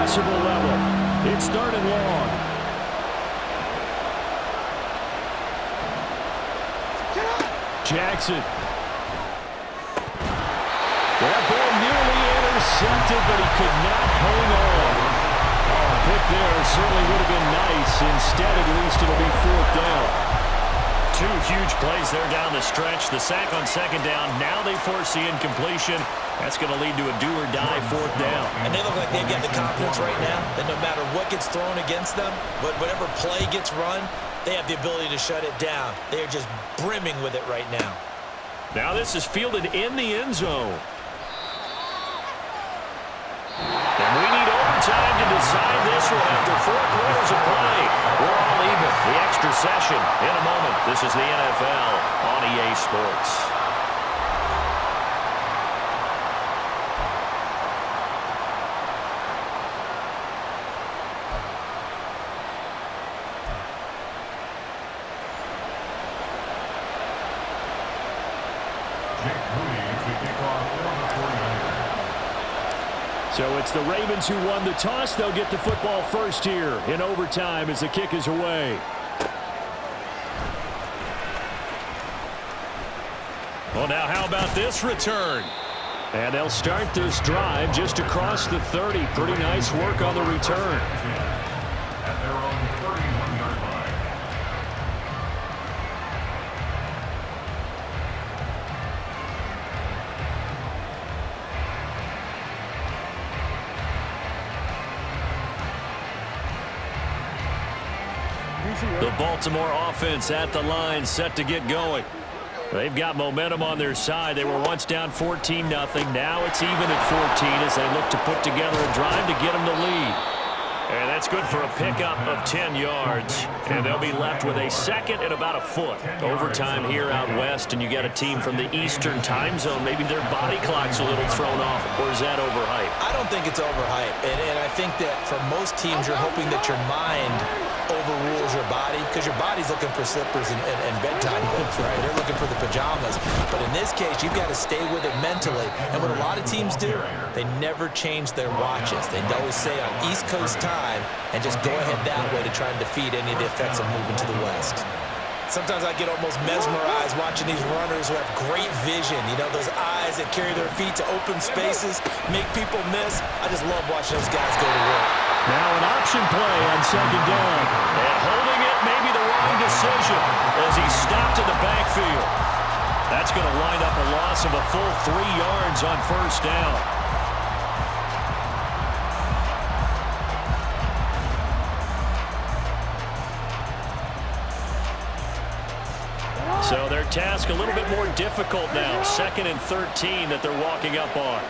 possible level. It's 3rd and long. Jackson. That ball nearly intercepted, but he could not hang on. Oh, a pick there certainly would have been nice. Instead, at least it'll be 4th down. 2 huge plays there down the stretch. The sack on 2nd down. Now they force the incompletion. That's going to lead to a do-or-die 4th down. And they look like they've got the confidence right now that no matter what gets thrown against them, whatever play gets run, they have the ability to shut it down. They are just brimming with it right now. Now this is fielded in the end zone. And we need overtime to decide this one after 4 quarters of play. We're all even. The extra session in a moment. This is the NFL on EA Sports. So it's the Ravens who won the toss. They'll get the football first here in overtime as the kick is away. Well, now how about this return? And they'll start this drive just across the 30. Pretty nice work on the return. At their own 31-yard line. The Baltimore offense at the line, set to get going. They've got momentum on their side. They were once down 14-0. Now it's even at 14 as they look to put together a drive to get them to lead. And that's good for a pickup of 10 yards. And they'll be left with a 2nd and about a foot. Overtime here out west, and you got a team from the Eastern time zone. Maybe their body clock's a little thrown off, or is that overhyped? I don't think it's overhyped. And I think that for most teams, you're hoping that your mind overrules your body because your body's looking for slippers and bedtime clothes, right? They're looking for the pajamas. But in this case, you've got to stay with it mentally. And what a lot of teams do, they never change their watches. They always say on East Coast time and just go ahead that way to try and defeat any of the effects of moving to the West. Sometimes I get almost mesmerized watching these runners who have great vision. You know, those eyes that carry their feet to open spaces, make people miss. I just love watching those guys go to work. Now an option play on 2nd down. And holding it may be the wrong decision as he stopped in the backfield. That's going to wind up a loss of a full 3 yards on 1st down. So their task a little bit more difficult now. 2nd and 13 that they're walking up on.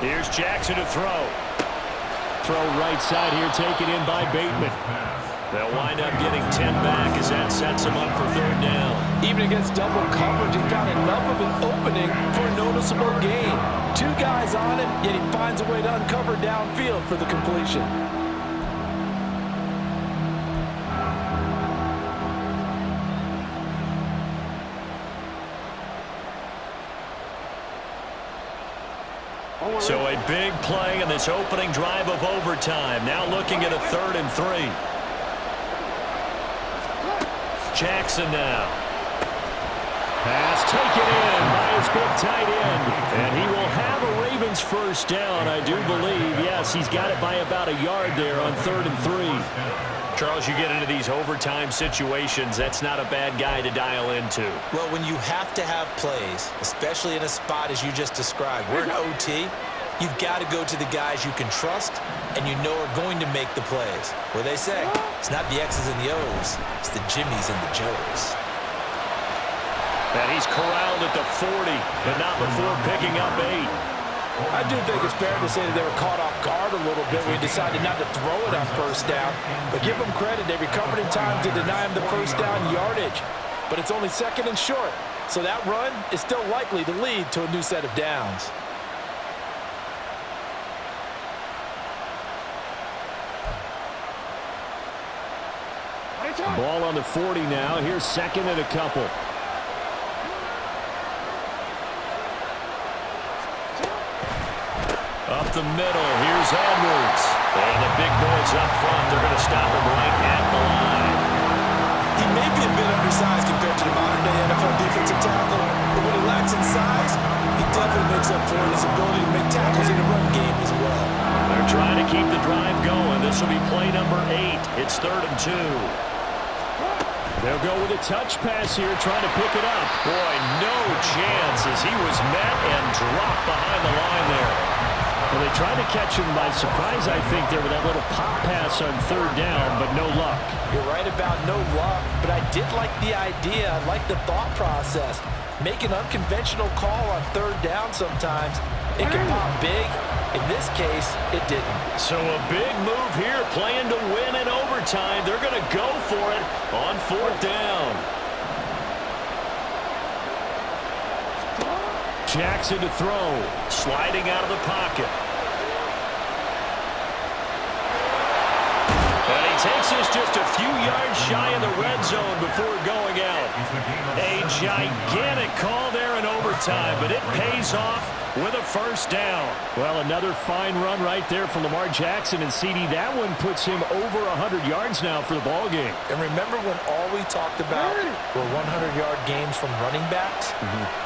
Here's Jackson to throw. Throw right side here, taken in by Bateman. They'll wind up getting 10 back as that sets them up for 3rd down. Even against double coverage, he found enough of an opening for a noticeable gain. 2 guys on him, yet he finds a way to uncover downfield for the completion. So a big play in this opening drive of overtime. Now looking at a 3rd and 3. Jackson now. Pass taken in by his big tight end. And he will have a Ravens 1st down, I do believe. Yes, he's got it by about a yard there on 3rd and 3. Charles, you get into these overtime situations, that's not a bad guy to dial into. Well, when you have to have plays, especially in a spot as you just described, we're in OT, you've got to go to the guys you can trust and you know are going to make the plays. What they say, it's not the X's and the O's, it's the Jimmies and the Joes. And he's corralled at the 40, but not before picking up 8. I do think it's fair to say that they were caught off guard a little bit when he decided not to throw it on 1st down. But give them credit, they recovered in time to deny him the 1st down yardage. But it's only 2nd and short, so that run is still likely to lead to a new set of downs. Ball on the 40 now. Here's second and a couple. Up the middle, here's Edwards. And the big boys up front, they're going to stop him right at the line. He may be a bit undersized compared to the modern-day NFL defensive tackle, but when he lacks in size, he definitely makes up for it in his ability to make tackles in the run game as well. They're trying to keep the drive going. This will be play number 8. It's 3rd and 2. They'll go with a touch pass here, trying to pick it up. Boy, no chance as he was met and dropped behind the line there. Well, they tried to catch him by surprise, I think, there with that little pop pass on 3rd down, but no luck. You're right about no luck, but I did like the idea. I like the thought process. Make an unconventional call on 3rd down sometimes. It can pop big. In this case, it didn't. So a big move here, playing to win in overtime. They're going to go for it on 4th down. Jackson to throw, sliding out of the pocket. And he takes this just a few yards shy of the red zone before going out. A gigantic call there in overtime, but it pays off with a 1st down. Well, another fine run right there from Lamar Jackson, and CD, that one puts him over 100 yards now for the ball game. And remember when all we talked about were 100-yard games from running backs?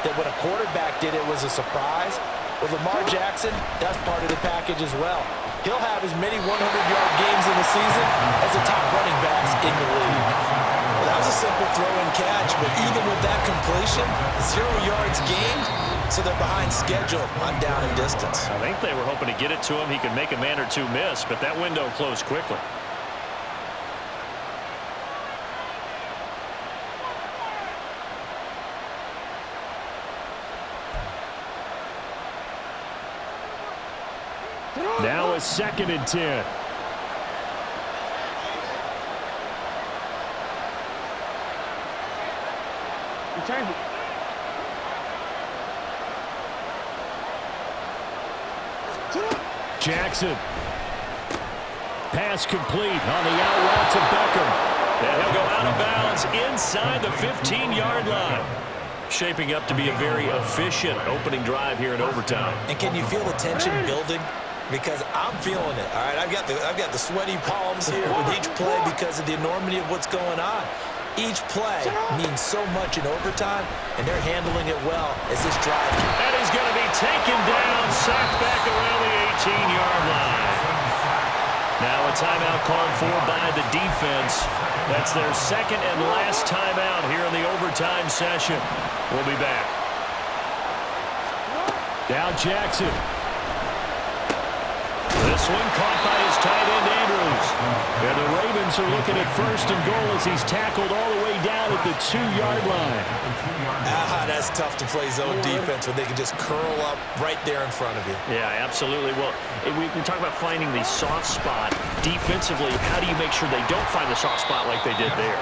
That when a quarterback did it was a surprise? Well, Lamar Jackson, that's part of the package as well. He'll have as many 100-yard games in the season as the top running backs in the league. Well, that was a simple throw and catch, but even with that completion, 0 yards gained, so they're behind schedule on down and distance. I think they were hoping to get it to him. He could make a man or two miss, but that window closed quickly. Now a 2nd and 10. Jackson. Pass complete on the out route to Beckham. And he'll go out of bounds inside the 15-yard line. Shaping up to be a very efficient opening drive here in overtime. And can you feel the tension building? Because I'm feeling it. All right, I've got the sweaty palms here with each play because of the enormity of what's going on. Each play means so much in overtime, and they're handling it well as this drive. And he's going to be taken down, sacked back around the 18-yard line. Now a timeout called for by the defense. That's their 2nd and last timeout here in the overtime session. We'll be back. Now Jackson. This one caught by his tight end, Andrews. And the Ravens are looking at 1st and goal as he's tackled all the way down at the 2-yard line. That's tough to play zone defense when they can just curl up right there in front of you. Yeah, absolutely. Well, we talk about finding the soft spot defensively. How do you make sure they don't find the soft spot like they did there?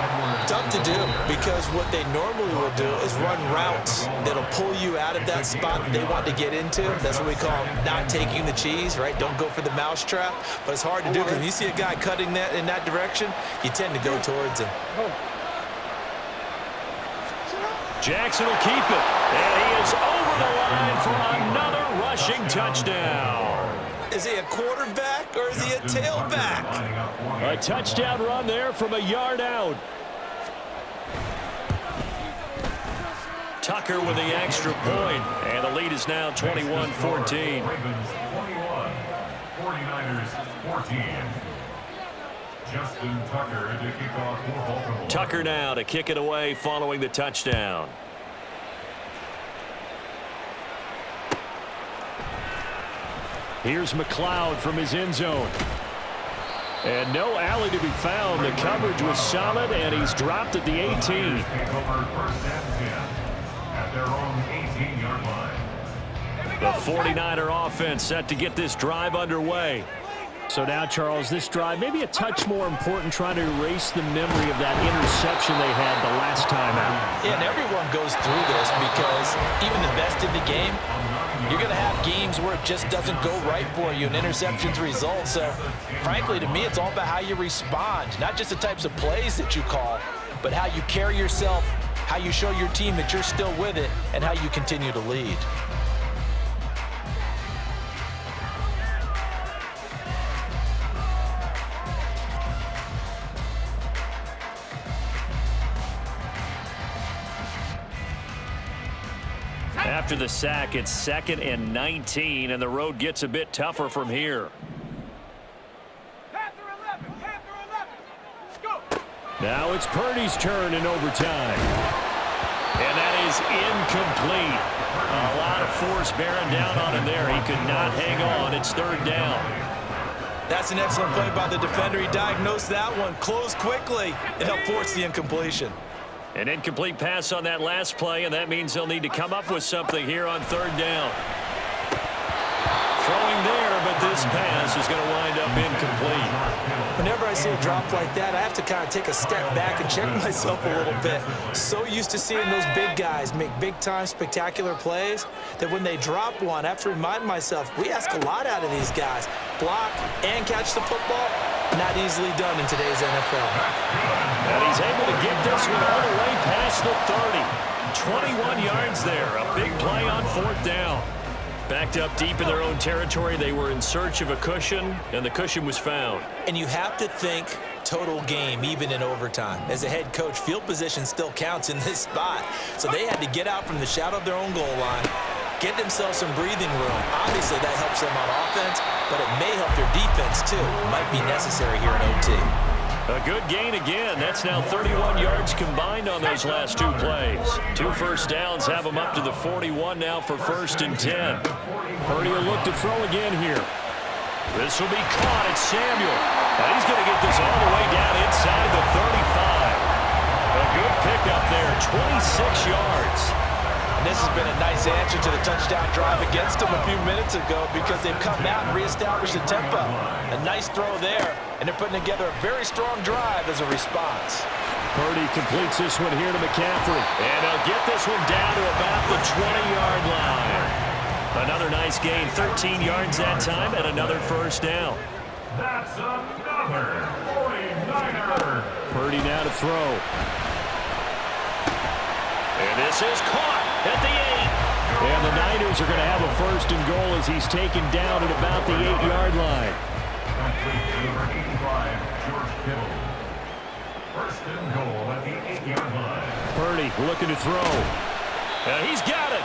Tough to do because what they normally will do is run routes that'll pull you out of that spot that they want to get into. That's what we call not taking the cheese, right? Don't go for the mousetrap. But it's hard to do because when you see a guy cutting that in that direction, you tend to go towards him. Jackson will keep it. And he is over the line for another rushing touchdown. Is he a quarterback or is he a tailback? A touchdown run there from a yard out. Tucker with the extra point. And the lead is now 21-14. Ravens 21, 49ers 14. Justin Tucker to kick off for Baltimore. Tucker now to kick it away following the touchdown. Here's McLeod from his end zone. And no alley to be found. The coverage was solid, and he's dropped at the 18. Take over 1st and 10 at their own 18-yard line. The 49er offense set to get this drive underway. So now, Charles, this drive maybe a touch more important, trying to erase the memory of that interception they had the last time out. Yeah, and everyone goes through this because even the best in the game You're going to have games where it just doesn't go right for you, and interceptions result. So, frankly, to me, it's all about how you respond, not just the types of plays that you call, but how you carry yourself, how you show your team that you're still with it, and how you continue to lead. After the sack, it's 2nd and 19, and the road gets a bit tougher from here. Now it's Purdy's turn in overtime. And that is incomplete. A lot of force bearing down on him there. He could not hang on. It's 3rd down. That's an excellent play by the defender. He diagnosed that one, closed quickly, and helped force the incompletion. An incomplete pass on that last play, and that means they'll need to come up with something here on 3rd down. Throwing there, but this pass is going to wind up incomplete. Whenever I see a drop like that, I have to kind of take a step back and check myself a little bit. So used to seeing those big guys make big-time, spectacular plays that when they drop one, I have to remind myself, we ask a lot out of these guys. Block and catch the football, not easily done in today's NFL. And he's able to get this one all the way past the 30. 21 yards there. A big play on 4th down. Backed up deep in their own territory. They were in search of a cushion, and the cushion was found. And you have to think total game, even in overtime. As a head coach, field position still counts in this spot. So they had to get out from the shadow of their own goal line, get themselves some breathing room. Obviously, that helps them on offense, but it may help their defense, too. Might be necessary here in OT. A good gain again. That's now 31 yards combined on those last 2 plays. 2 first downs have them up to the 41 now for 1st and 10. Purdy will look to throw again here. This will be caught. It's Samuel. And he's going to get this all the way down inside the 35. A good pickup there, 26 yards. And this has been a nice answer to the touchdown drive against them a few minutes ago because they've come out and reestablished the tempo. A nice throw there, and they're putting together a very strong drive as a response. Purdy completes this one here to McCaffrey. And they'll get this one down to about the 20-yard line. Another nice gain, 13 yards that time, and another 1st down. That's another 49er. Purdy now to throw. And this is caught at the 8. And the Niners are going to have a 1st and goal as he's taken down at about the 8-yard line. Complete to number 85, George Kittle. 1st and goal at the 8-yard line. Purdy looking to throw. And he's got it.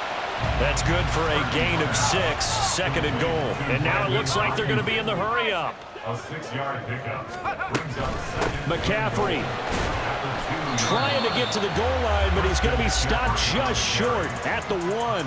That's good for a gain of 6, 2nd and goal. And now it looks like they're going to be in the hurry-up. A 6-yard pickup brings up 2nd. McCaffrey trying to get to the goal line, but he's going to be stopped just short at the 1.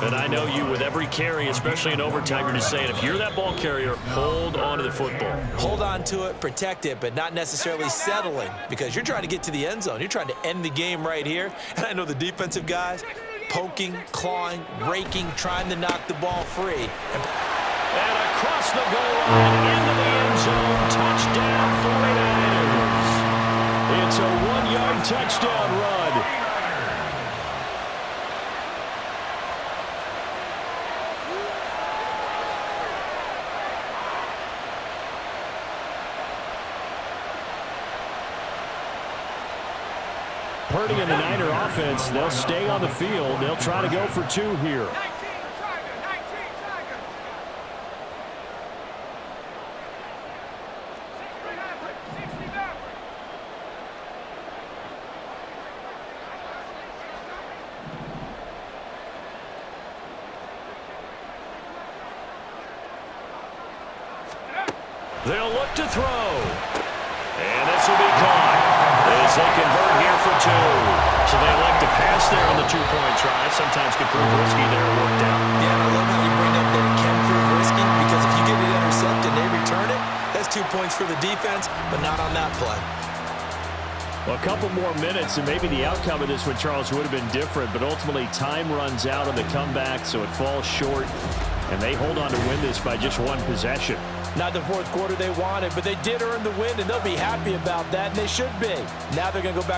And I know you, with every carry, especially in overtime, you're just saying, if you're that ball carrier, hold on to the football. Hold on to it, protect it, but not necessarily settling because you're trying to get to the end zone. You're trying to end the game right here. And I know the defensive guys, poking, clawing, raking, trying to knock the ball free. And across the goal line, into the end zone, touchdown 49ers. It's a 1-yard touchdown run. Purdy and the Niner offense, they'll stay on the field. They'll try to go for 2 here. They'll look to throw. And this will be caught as they convert here for 2. So they elect to pass there on the 2-point try. Sometimes can prove risky there and worked out. Yeah, and I love how you bring up that it can prove risky because if you get it intercepted and they return it, that's 2 points for the defense, but not on that play. Well, a couple more minutes, and maybe the outcome of this one, Charles, would have been different, but ultimately time runs out on the comeback, so it falls short, and they hold on to win this by just 1 possession. Not the 4th quarter they wanted, but they did earn the win, and they'll be happy about that, and they should be. Now they're going to go back